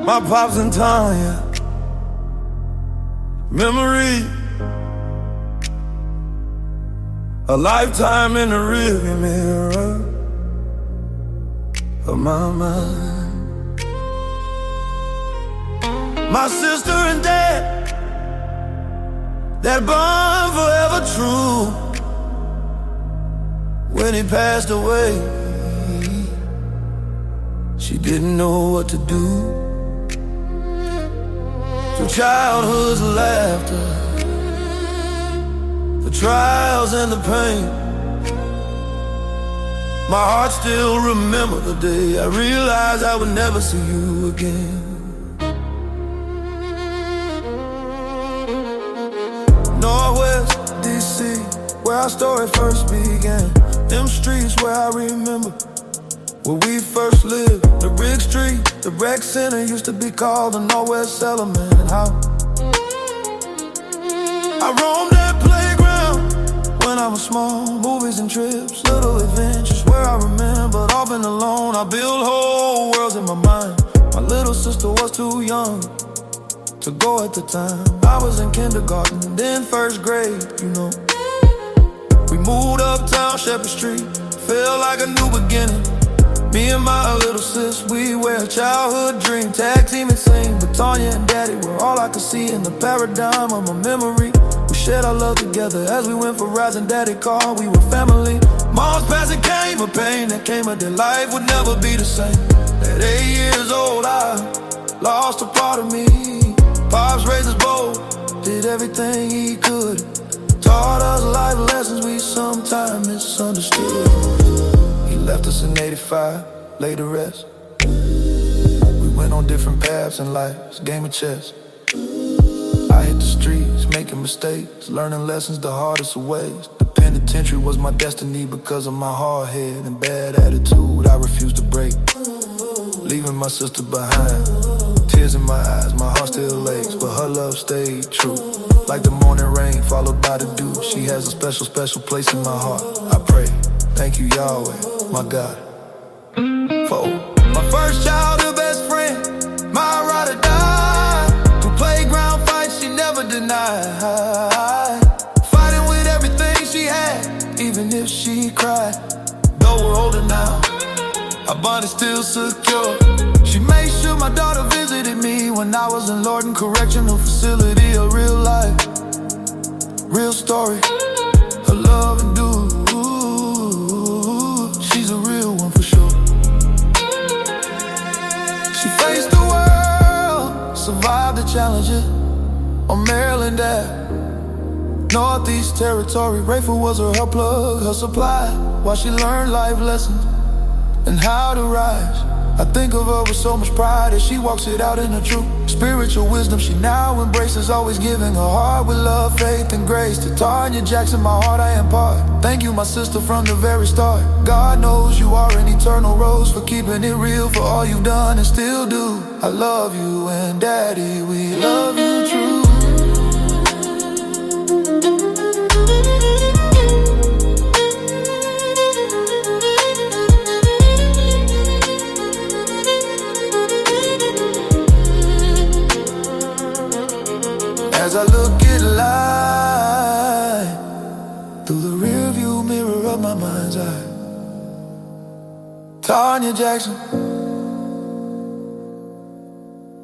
My pops and Tonya, memory, a lifetime in the rearview mirror of my mind. My sister and dad, that bond forever true. When he passed away, she didn't know what to do. Through childhood's laughter, the trials and the pain, my heart still remembers the day I realized I would never see you again. Northwest D.C., where our story first began. Them streets where I remember where we first lived. The Brick Street, the rec center used to be called the Northwest Settlement. And how I roamed that playground when I was small. Movies and trips, little adventures where I remembered all been alone. I built whole worlds in my mind. My little sister was too young to go at the time. I was in kindergarten, then first grade, you know. We moved uptown Shepherd Street, felt like a new beginning. Me and my little sis, we were a childhood dream. Tag team and sing, but Tonya and Daddy were all I could see in the paradigm of my memory. We shared our love together as we went for rides and Daddy called, we were family. Mom's passing came a pain, that came a day life would never be the same. At 8 years old, I lost a part of me. Pops raised us both, did everything he could. Taught us life lessons we sometimes misunderstood. He left us in 85, laid to rest. We went on different paths in life, it's a game of chess. I hit the streets, making mistakes, learning lessons the hardest of ways. The penitentiary was my destiny because of my hard head and bad attitude I refused to break. Leaving my sister behind, tears in my eyes, my heart still aches, but her love stayed true. Like the morning rain followed by the dew, she has a special, special place in my heart. I pray, thank you Yahweh, my God. For my first childhood best friend, my ride or die. Through playground fights she never denied, fighting with everything she had, even if she cried. Though we're older now, our bond is still secure. She made sure my daughter visited me when I was in Lorton Correctional Facility. A real life, real story, her love and do. She's a real one for sure. She faced the world, survived the challenges on Maryland Ave, Northeast Territory. Rayford was her plug, her supply, while she learned life lessons and how to rise. I think of her with so much pride as she walks it out in her true spiritual wisdom she now embraces, always giving her heart with love, faith, and grace. To Tonya Jackson, my heart I impart. Thank you, my sister, from the very start. God knows you are an eternal rose, for keeping it real, for all you've done and still do. I love you, and Daddy, we love you true. As I look at life through the rearview mirror of my mind's eye, Tonya Jackson,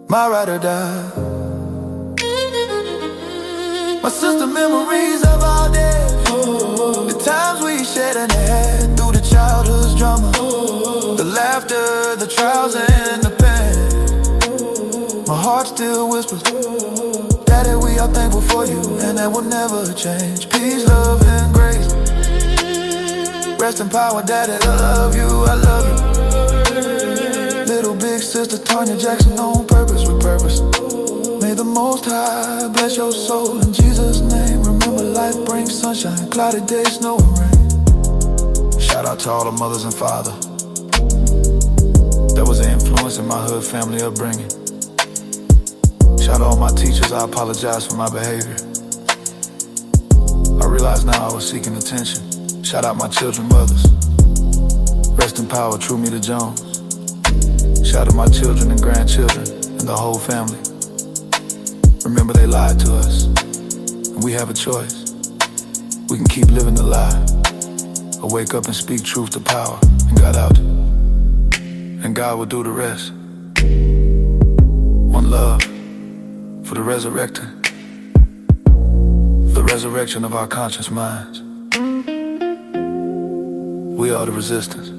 my ride or die. My sister, memories of our days, the times we shared and had through the childhood's drama, the laughter, the trials and the pain. My heart still whispers, Daddy, we are thankful for you, and that will never change. Peace, love, and grace. Rest in power, Daddy, I love you, I love you. Little big sister Tonya Jackson, on purpose, with purpose. May the Most High bless your soul in Jesus' name. Remember, life brings sunshine, cloudy days, snow and rain. Shout out to all the mothers and fathers that was an influence in my hood family upbringing. Shout out all my teachers, I apologize for my behavior. I realize now I was seeking attention. Shout out my children mothers. Rest in power, True Meter Jones. Shout out my children and grandchildren and the whole family. Remember, they lied to us, and we have a choice. We can keep living the lie, or wake up and speak truth to power and God out. And God will do the rest. One love for the resurrection of our conscious minds. We are the resistance.